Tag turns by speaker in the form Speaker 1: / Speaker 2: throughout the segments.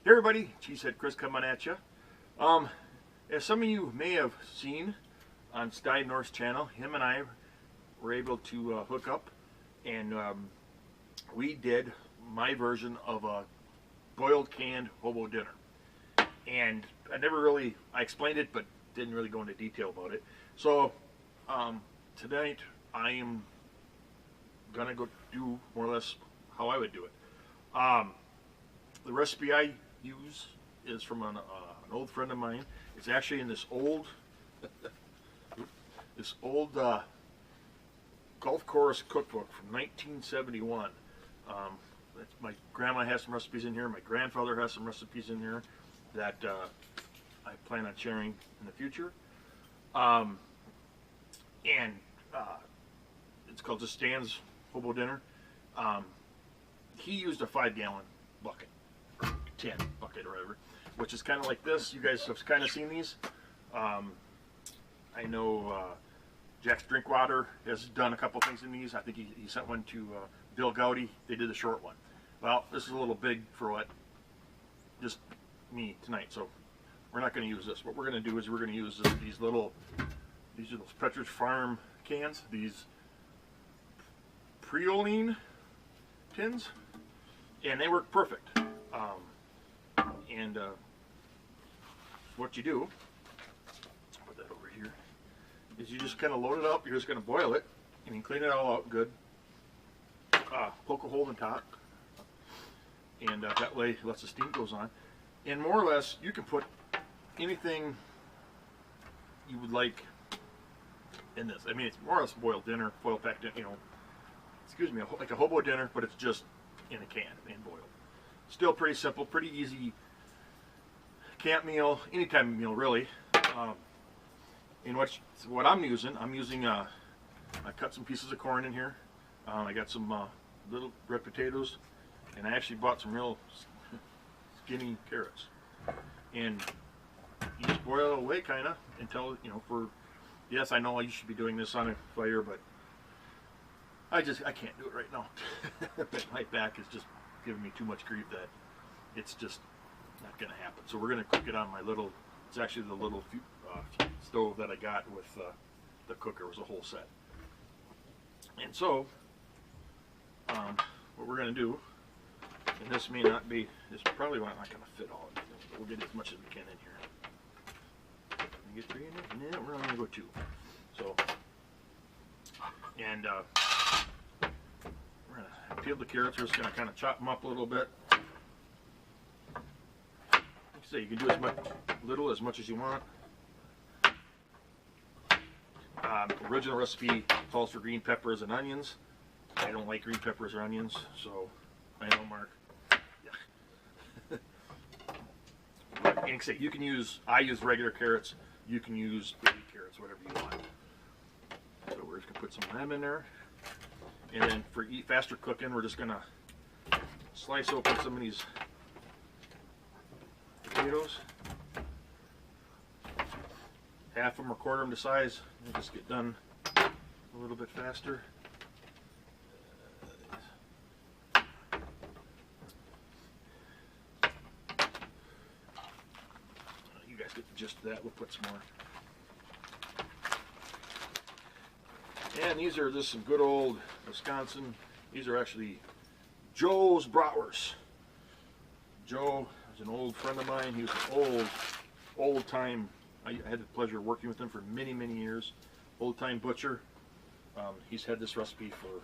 Speaker 1: Hey everybody, Cheezehead Chris coming at you. As some of you may have seen on Sty North's channel, him and I were able to hook up, and we did my version of a boiled canned hobo dinner. And I explained it, but didn't really go into detail about it. So tonight I am gonna go do more or less how I would do it. The recipe I use is from an old friend of mine. It's actually in this old golf course cookbook from 1971. My grandma has some recipes in here. My grandfather has some recipes in here that I plan on sharing in the future. It's called just Stan's Hobo Dinner. He used a 5-gallon bucket. 10 bucket or whatever, which is kind of like this. You guys have kind of seen these. I know Jack's Drinkwater has done a couple things in these. I think he sent one to Bill Gowdy. They did the short one. Well, this is a little big for what just me tonight, so we're not going to use this. What we're going to do is we're going to use these are those Petridge Farm cans, these Prioline tins, and they work perfect. What you do, put that over here, is you just kind of load it up. You're just going to boil it. You can clean it all out good. Poke a hole in the top, and that way it lets the steam goes on. And more or less, you can put anything you would like in this. I mean, it's more or less boiled dinner, foil packed, like a hobo dinner, but it's just in a can and boiled. Still pretty simple, pretty easy camp meal, anytime meal really. And what I'm using, I cut some pieces of corn in here. I got some little red potatoes, and I actually bought some real skinny carrots. And you just boil it away kind of until, yes, I know you should be doing this on a fire, but I can't do it right now. My back is just giving me too much grief that it's just not going to happen. So we're going to cook it on my little, it's actually the little stove that I got with the cooker. It was a whole set. And so what we're going to do, and this may not be, it's probably not going to fit all of it, but we'll get as much as we can in here. Can we get 3 in there? No, we're only going to go 2. So, and we're going to peel the carrots. We're just going to kind of chop them up a little bit. Like I say, you can do as much as you want. Original recipe calls for green peppers and onions. I don't like green peppers or onions, so I know, Mark. Yeah. But, like I say, I use regular carrots. You can use baby carrots, whatever you want. So we're just going to put some of them in there. And then for faster cooking, we're just going to slice open some of these potatoes. Half them or quarter them to size. And just get done a little bit faster. You guys get the gist of that. We'll put some more. And these are just some good old Wisconsin. These are actually Joe's Bratwurst. Joe is an old friend of mine. He was an old time. I had the pleasure of working with him for many, many years. Old time butcher. He's had this recipe for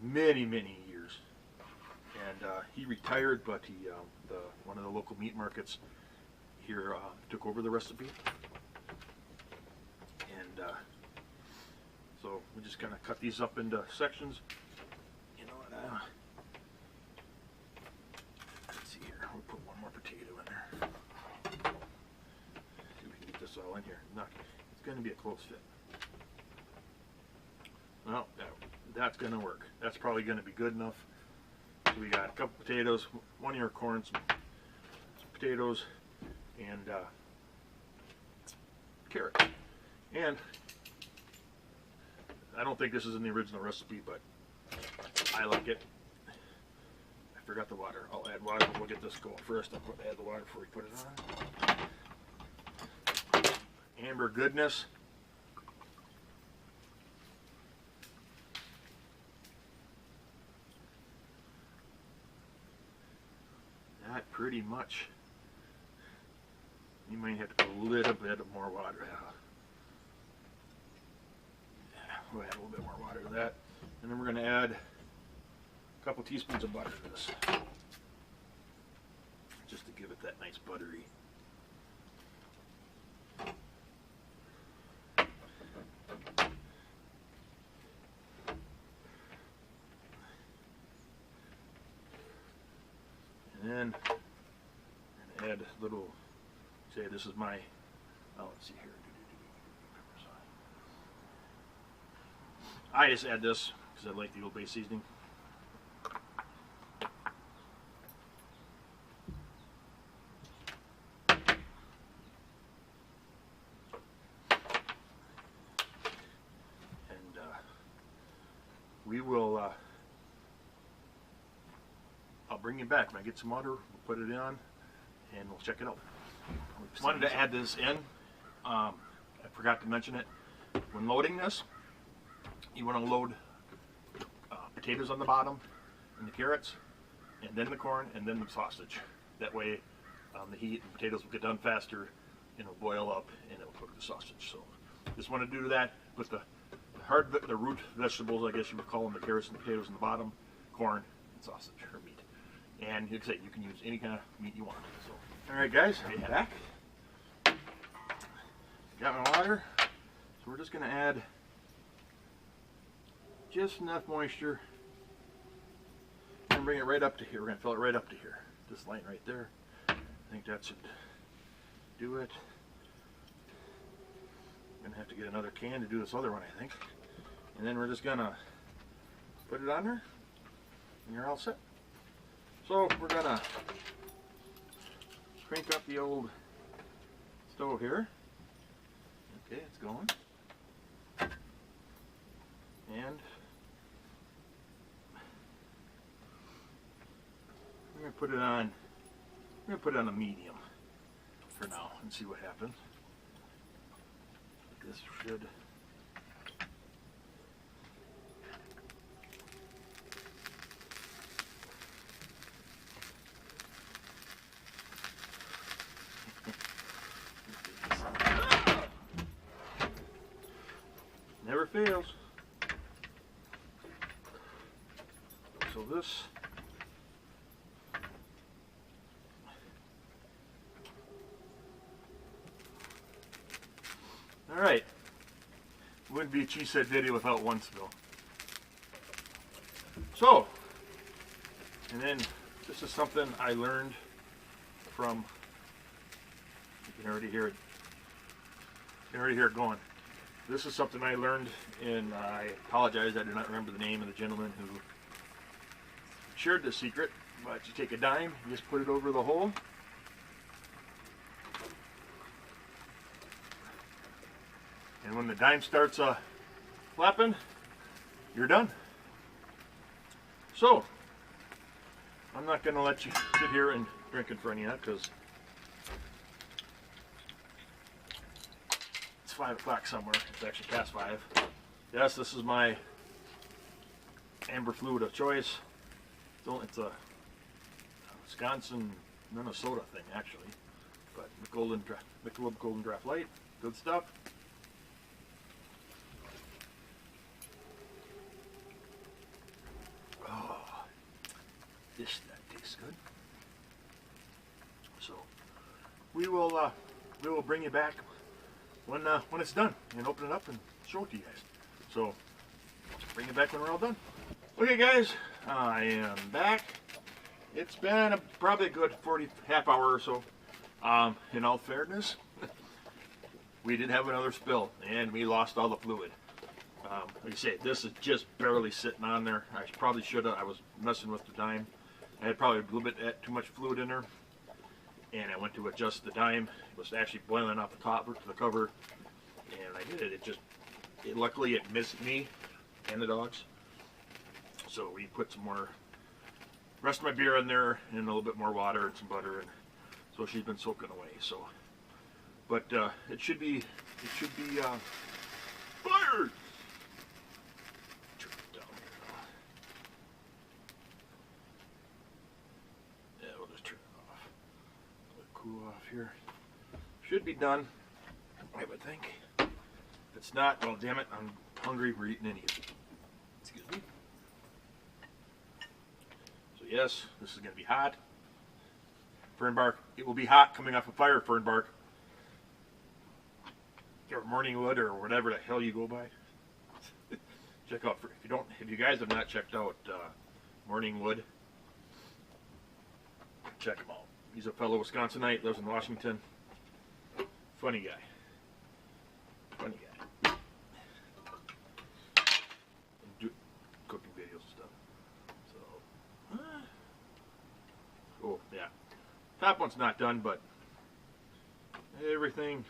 Speaker 1: many, many years. And he retired, but one of the local meat markets here took over the recipe. And so we just kind of cut these up into sections. Let's see here. We'll put one more potato in there. See if we can get this all in here. It's going to be a close fit. Well, that's going to work. That's probably going to be good enough. So we got a couple potatoes, 1 ear of corn, some potatoes, and carrot. And I don't think this is in the original recipe, but I like it. I forgot the water. I'll add water. We'll get this going first. I'll add the water before we put it on. Amber goodness. That pretty much. You might have to put a little bit more water. We'll add a little bit more water to that. And then we're going to add a couple teaspoons of butter to this. Just to give it that nice buttery. And then I'm going to add a little, say this is my, oh, let's see here. I just add this because I like the Old Bay seasoning. And we will, I'll bring you back when I get some water, we'll put it on, and we'll check it out. I wanted to add this in. I forgot to mention it. When loading this, you want to load potatoes on the bottom, and the carrots, and then the corn, and then the sausage. That way the heat and potatoes will get done faster, and it'll boil up, and it'll cook the sausage. So just want to do that. Put the root vegetables, I guess you would call them, the carrots and the potatoes on the bottom, corn, and sausage, or meat. And like I say, you can use any kind of meat you want. So, all right, guys, back. Got my water. So we're just going to add just enough moisture and bring it right up to here. We're going to fill it right up to here. This line right there. I think that should do it. I'm going to have to get another can to do this other one, I think. And then we're just going to put it on there, and you're all set. So we're going to crank up the old stove here. Okay, it's going. And we're going to put it on, we're going to put it on a medium for now and see what happens. This should, never fails. So this all right, wouldn't be a Cheezehead video without one spill. So, and then this is something I learned from, you can already hear it, you can already hear it going. This is something I learned, and I apologize, I do not remember the name of the gentleman who shared this secret, but you take a dime, you just put it over the hole, and when the dime starts flapping, you're done. So, I'm not going to let you sit here and drink in front of you because it's 5 o'clock somewhere. It's actually past 5. Yes, this is my amber fluid of choice. It's a Wisconsin, Minnesota thing actually, but Michelob Golden Draft Light, good stuff. Oh, that tastes good. So we will bring you back when it's done and open it up and show it to you guys. So bring it back when we're all done. Okay, guys, I am back. It's been probably a good half hour or so. In all fairness, we did have another spill and we lost all the fluid. Like I say, this is just barely sitting on there. I probably should have. I was messing with the dime. I had probably a little bit too much fluid in there, and I went to adjust the dime. It was actually boiling off the top to the cover, and I did it. Luckily it missed me and the dogs. So we put some more rest of my beer in there and a little bit more water and some butter, and so she's been soaking away. So, but it should be fired. Turn it down here now. Yeah, we'll just turn it off. Let it cool off here. Should be done, I would think. If it's not, well, damn it, I'm hungry. We're eating anything. Excuse me. So yes, this is going to be hot. Fernbark, it will be hot coming off a fire, Fernbark. Or morning wood, or whatever the hell you go by. Check out, if you guys have not checked out Morning Wood, check him out. He's a fellow Wisconsinite, lives in Washington. Funny guy. Funny guy. Do cooking videos and stuff. So, oh yeah. Top one's not done, but everything.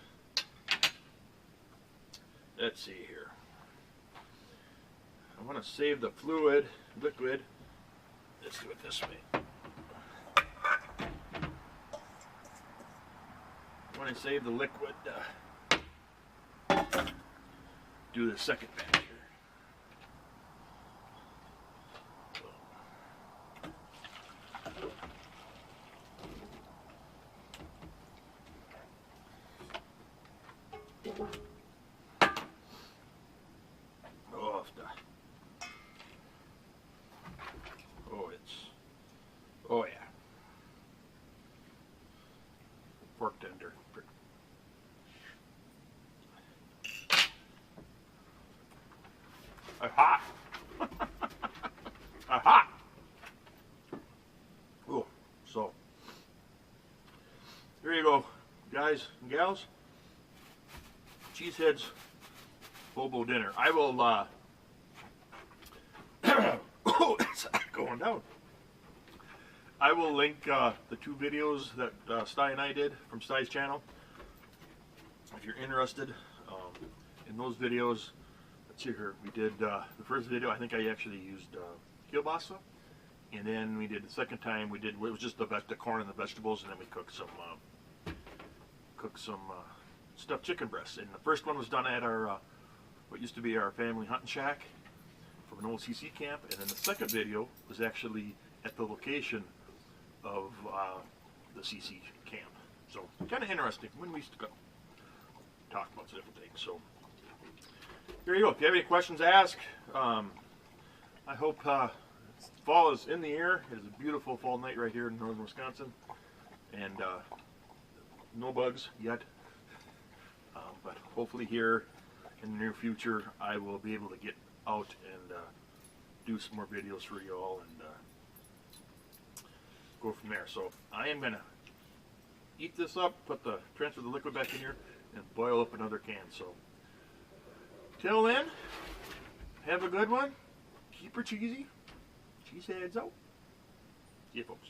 Speaker 1: Let's see here. I want to save the liquid. Let's do it this way. When I save the liquid, do the second batch here. Oh yeah. Pork tender. Hot. Hot. Oh, so there you go, guys and gals. Cheezehead's Hobo Dinner. I will oh, it's going down. I will link the two videos that Sty and I did from Sty's channel. If you're interested in those videos, let's see here. We did the first video. I think I actually used kielbasa, and then we did the second time. It was just the corn and the vegetables, and then we cooked some stuffed chicken breasts. And the first one was done at our what used to be our family hunting shack from an old CC camp, and then the second video was actually at the location of the CC camp. So kind of interesting when we used to go talk about some different things. So here you go. If you have any questions, ask. I hope fall is in the air. It is a beautiful fall night right here in northern Wisconsin, and no bugs yet. But hopefully here in the near future I will be able to get out and do some more videos for you all and go from there. So I am gonna eat this up, transfer the liquid back in here, and boil up another can. So till then, have a good one. Keep her cheesy. Cheezeheads out. See you, folks.